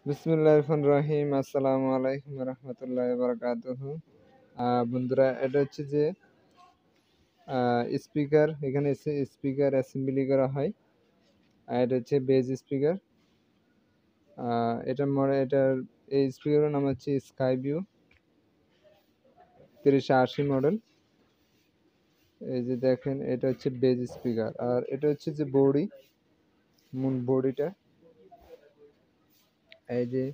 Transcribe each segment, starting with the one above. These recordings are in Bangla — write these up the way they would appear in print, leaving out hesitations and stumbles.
বিসমিল্লাহির রহমানির রহিম। আসসালামু আলাইকুম রহমতুল্লাহি বারাকাতুহু। বন্ধুরা, এটা হচ্ছে যে স্পিকার, এখানে স্পিকার অ্যাসেম্বলি করা হয়। আর এটা হচ্ছে বেজ স্পিকার। এটার এই স্পিকারের নাম হচ্ছে স্কাইভিউ 3080 মডেল। এই যে দেখেন, এটা হচ্ছে বেজ স্পিকার। আর এটা হচ্ছে যে মূল বডিটা। এই যে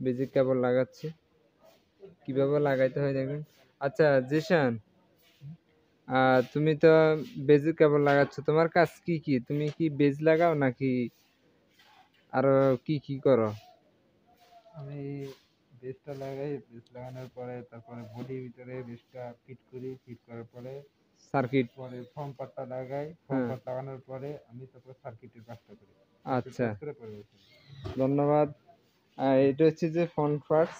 বেজিক কেবল লাগাচ্ছে, কিভাবে লাগাইতে হয় দেখেন। আচ্ছা জিশান, তুমি তো বেজে কেবল লাগাচ্ছ, তোমার কাজ কি কি? তুমি কি বেজ লাগাও নাকি আরো কি কি করো? আমি বেসটা লাগাই, বেস লাগানোর পরে তারপরে বডির ভিতরে বেসটা ফিট করি, ফিট করার পরে সার্কিট। পরে ফর্ম পার্টটা লাগাই, ফর্ম হ্যাঁ, পার্ট লাগানোর পরে আমি তারপর সার্কিটের কাজটা করি। সার্কিট আচ্ছা, কাজ করে পরে বসি। ধন্যবাদ। এটা হচ্ছে যে ফ্রন্ট পার্টস,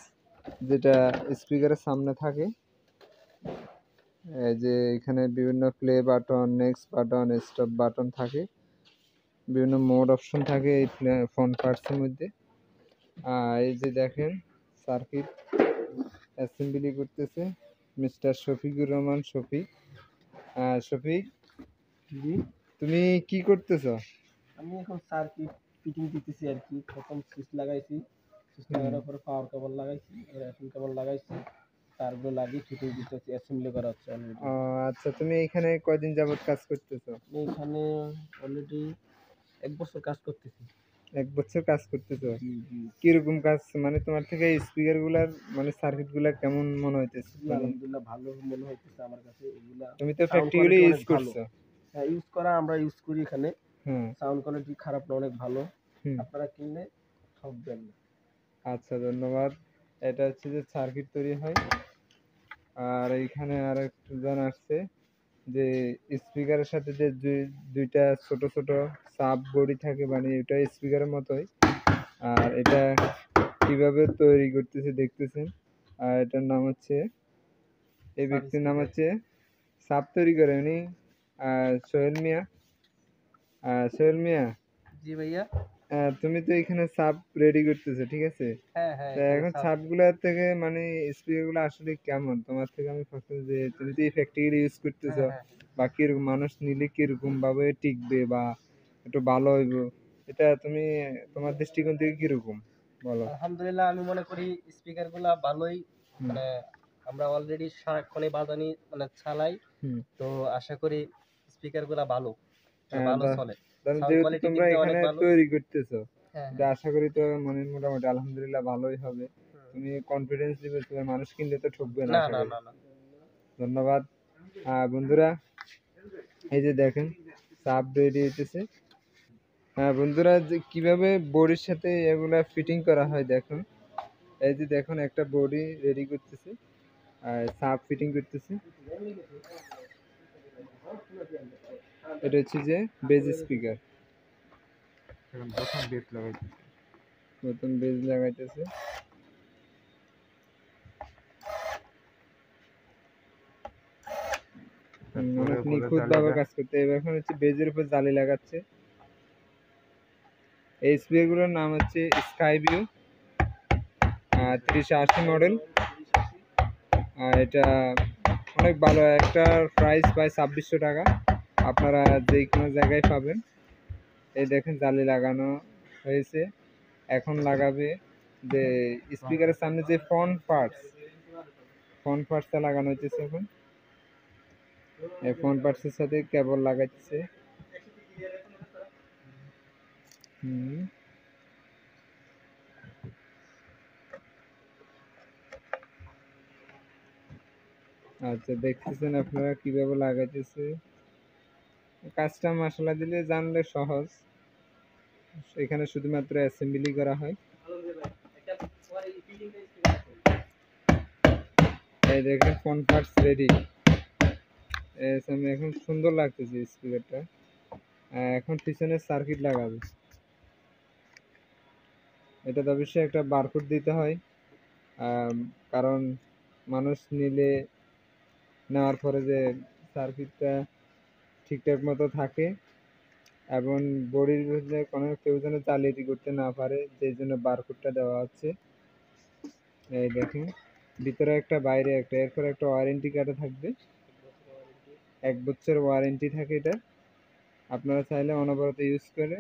যেটা স্পিকারের সামনে থাকে। এই যে এখানে বিভিন্ন play button, next button, stop button থাকে, বিভিন্ন মোড অপশন থাকে এই ফ্রন্ট পার্টসের মধ্যে। এই যে দেখেন, সার্কিট অ্যাসেম্বলি করতেছে মিস্টার শফিকুর রহমান শফিক। শফিক, জি, তুমি কি করতেছো? আমি এখন সার্কিট ফিটিং দিতেছি আর কি। প্রথম সুইচ লাগাইছি, সুইচ হুম। লাগানোর পরে পাওয়ার কেবল লাগাইছি, এখন কেবল লাগাইছি, তারগুলো লাগিয়ে ফিটিং দিতেছি, অ্যাসেম্বলি করা হচ্ছে অলরেডি। আচ্ছা, তুমি এখানে কয়দিন যাবত কাজ করতেছো? আমি এখানে অলরেডি 1 বছর কাজ করতেছি। 1 বছর কাজ করতেছো? জি জি। কিরকম কাজ, মানে তোমার থেকে স্পিকার গুলার মানে সার্কিট গুলা কেমন মনে হইতেছে? জি, মানে আলহামদুলিল্লাহ ভালো মনে হইতেছে আমার কাছে এগুলা। তুমি তো সাউন্ড প্র্যাকটিক্যালি কোয়ালিটি ইউজ অনেক ভালো। করছো। হ্যাঁ, আমরা ইউজ করি এখানে। হ্যাঁ। সাউন্ড কোয়ালিটি খারাপ না, অনেক ভালো। হুম। আপনারা কিনলে ঠকবেন না। আচ্ছা, ধন্যবাদ। এটা হচ্ছে যে সার্কিট তৈরি হয়। আর এইখানে আর একজন আসছে, যে স্পিকারের সাথে যে দুইটা ছোট ছোট সাব বডি থাকে, মানে এটা স্পিকারের মতোই। আর এটা কিভাবে তৈরি করতেছে দেখতেছেন। আর এটার নাম হচ্ছে, এই সাব ব্যক্তির নাম স্পিকার। হচ্ছে, সাব তৈরি করে উনি সোহেল মিয়া। সোহেল মিয়া, জি ভাইয়া। তুমি তো এখানে সাব রেডি করতেছো, ঠিক আছে? হ্যাঁ হ্যাঁ, তা এখানে এখন সাব। সাবগুলার থেকে মানে স্পিকার গুলো আসলে কেমন তোমার থেকে আমি ভাবছি যে তুমি তো প্র্যাকটিক্যালি ইউজ হ্যাঁ করতেছো, হ্যাঁ। বা কিরকম মানুষ নিলে কিরকম ভাবে টিকবে বা একটু ভালো হইব, এটা তুমি তোমার দৃষ্টিকোণ থেকে কিরকম বলো? আলহামদুলিল্লাহ আমি মনে করি স্পিকার গুলা ভালোই। হুম। মানে আমরা অলরেডি সারাক্ষণই বাজানি মানে চালাই, হুম। তো আশা করি স্পিকার গুলা ভালো, মানে ভালো চলে। ধরো সাউন্ড যেহেতু কোয়ালিটির দিক তোমরা দিয়ে অনেক এখানে ভালো। তৈরি করতেছো, হ্যাঁ এটা হ্যাঁ। আশা করি তো মানে মোটামুটি আলহামদুলিল্লাহ ভালোই হবে। হুম। তুমি কনফিডেন্স দিবে, তোমার মানুষ কিনলে তো ঠকবে না না আশা না করি। না না। ধন্যবাদ। বন্ধুরা, এই যে দেখেন, সাব রেডি হইতেছে। বন্ধুরা, যে কিভাবে বডির সাথে এগুলা ফিটিং করা হয় দেখুন। এই যে দেখুন, একটা বডি রেডি করতেছে আর সাব ফিটিং করতেছে। এটা হচ্ছে যে বেজ স্পিকার, এখন প্রথম বেস লাগাইতেছি। নতুন বেজ লাগাইতেছে। তারপরে অনেক উপরে নিখুঁত ভাবে জালিটা। কাজ করতে হবে। এখন হচ্ছে বেজের উপর জালি লাগাচ্ছে। এই স্পিকার গুলোর নাম হচ্ছে স্কাইভিউ 3080 মডেল। এটা অনেক ভালো, একটা প্রাইস প্রায় 2600 টাকা। আপনারা যে কোনো জায়গায় পাবেন। এই দেখেন, জালি লাগানো হয়েছে, এখন লাগাবে। যে স্পিকারের সামনে যে ফ্রন্ট পার্টসটা লাগানো হয়েছে এখন। এই ফ্রন্ট পার্টসের সাথে কেবল লাগাইতেছে। হুম। আচ্ছা, দেখতেছেন আপনারা কিভাবে লাগাইতেছে। কাজটা মশলা দিলে জানলে সহজ, এখানে শুধুমাত্র অ্যাসেম্বলি করা হয়। এই দেখেন, ফ্রন্ট পার্টস রেডি। এখন সুন্দর লাগতেছে স্পিকারটা। এখন পিছনের সার্কিট লাগাবে। এটা তো অবশ্যই একটা বারকোড দিতে হয়, কারণ মানুষ নিলে, নেওয়ার পরে যে সার্কিটটা ঠিকঠাক মতো থাকে, এবং বডির ভিতরে কোনো কেউ যেন জালিয়াতি করতে না পারে, সেই জন্য বারকোডটা দেওয়া হচ্ছে। এই দেখেন, ভিতরে একটা বাইরে একটা, এরপর একটা ওয়ারেন্টি কার্ডও থাকবে, 1 বছর ওয়ারেন্টি থাকে এটা। আপনারা চাইলে অনবরত ইউজ করে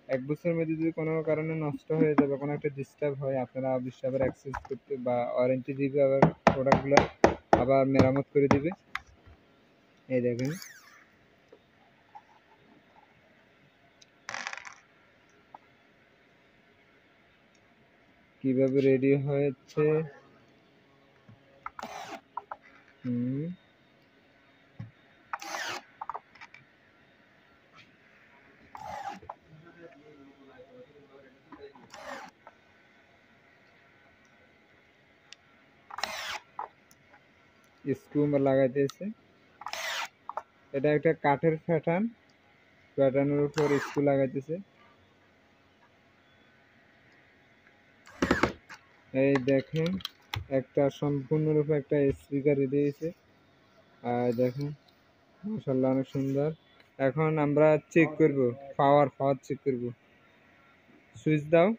1 বছরের মধ্যে যদি কোনো কারণে নষ্ট হয়ে যায় বা কোনো একটা ডিস্টার্ব হয়, আপনারা অবশ্যই আবার অ্যাক্সেস করতে বা ওয়ারেন্টি দিবে, আবার প্রোডাক্টগুলো আবার মেরামত করে দিবে। এই দেখেন, কিভাবে রেডি হয়েছে। হুম, স্ক্রু লাগাইতেছে। এটা একটা কাঠের প্যাটার্নের উপর স্ক্রু লাগাইতেছে। এই দেখেন, একটা সম্পূর্ণরূপে একটা স্পিকার রেডি হয়েছে। আর দেখেন, মাশাআল্লাহ অনেক সুন্দর। এখন আমরা চেক করব, পাওয়ার চেক করব। সুইচ দাও।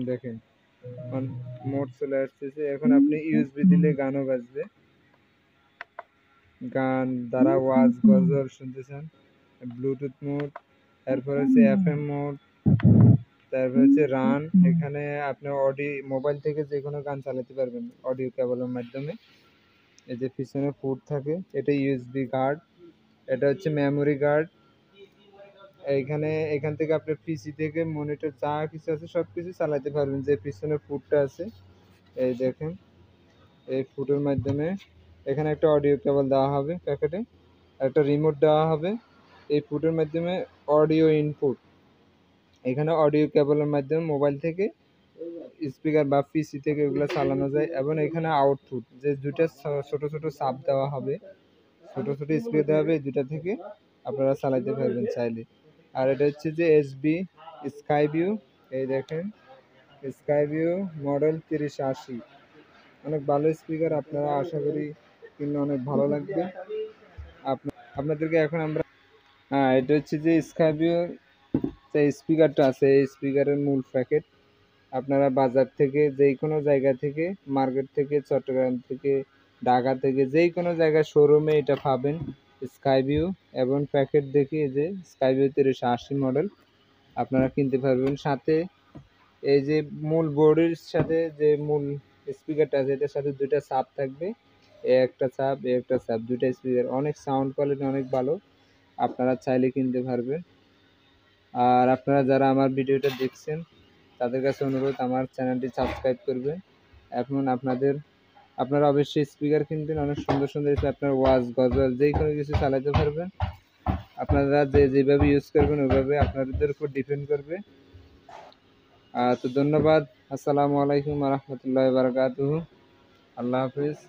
দেখেন, মোড চলে আসতেছে। এখন আপনি ইউএসবি দিলে গানও বাজবে, গান দ্বারা ওয়াজ গজল শুনতেছেন। ব্লুটুথ মোড, তারপর হচ্ছে এফএম মোড, তারপর হচ্ছে রান। এখানে আপনি মোবাইল থেকে যে কোনো গান চালাতে পারবেন অডিও কেবলের মাধ্যমে। এই যে পিছনে পোর্ট থাকে, এটা ইউএসবি গার্ড, এটা হচ্ছে মেমোরি গার্ড। এখান থেকে আপনি পিসি থেকে মনিটর যা কিছু আছে সব কিছু চালাতে পারবেন। যে পিছনে পোর্টটা আছে, এই দেখেন, এই পোর্টের মাধ্যমে এখানে একটা অডিও কেবল দেওয়া হবে প্যাকেটে, একটা রিমোট দেওয়া হবে। এই পোর্টের মাধ্যমে অডিও ইনপুট, এখানে অডিও কেবলের মাধ্যমে মোবাইল থেকে স্পিকার বা পিসি থেকে এগুলো চালানো যায়। এবং এখানে আউটপুট, যে দুইটা ছোট ছোট সাব দেওয়া হবে, ছোট ছোট স্পিকার দেওয়া হবে, এই দুইটা থেকে আপনারা চালাতে পারবেন চাইলে। আর এটা হচ্ছে যে এসবি স্কাইভিউ। এই দেখেন, স্কাইভিউ মডেল 3080, অনেক ভালো স্পিকার। আপনারা আশা করি কিনলে অনেক ভালো লাগবে আপনাদেরকে। এখন আমরা, হ্যাঁ, এটা হচ্ছে যে স্কাইভিউ যে স্পিকারটা আছে, এই স্পিকারের মূল প্যাকেট। আপনারা বাজার থেকে যে কোনো জায়গা থেকে, মার্কেট থেকে, চট্টগ্রাম থেকে, ঢাকা থেকে, যে কোনো জায়গায় শোরুমে এটা পাবেন স্কাইভিউ। এবং প্যাকেট দেখি যে স্কাইভিউ 3080 মডেল আপনারা কিনতে পারবেন। সাথে এই যে মূল বোর্ডের সাথে যে মূল স্পিকারটা আছে, এটার সাথে দুইটা সাব থাকবে, একটা সাব একটা সাব, দুইটা স্পিকার। অনেক সাউন্ড কোয়ালিটি অনেক ভালো, আপনারা চাইলে কিনতে পারবেন। আর আপনারা যারা আমার ভিডিওটা দেখছেন, তাদের কাছে অনুরোধ আমার চ্যানেলটি সাবস্ক্রাইব করবেন। এখন আপনারা অবশ্যই স্পিকার কিনবেন, অনেক সুন্দর সুন্দর আপনার ওয়াজ গজল যে কোনো কিছু চালাতে পারবেন। আপনারা যেভাবে ইউজ করবেন ওইভাবে আপনাদের উপর ডিপেন্ড করবে। তো ধন্যবাদ। আসসালামু আলাইকুম ওয়া রাহমাতুল্লাহি ওয়া বারাকাতুহু। আল্লাহ হাফিজ।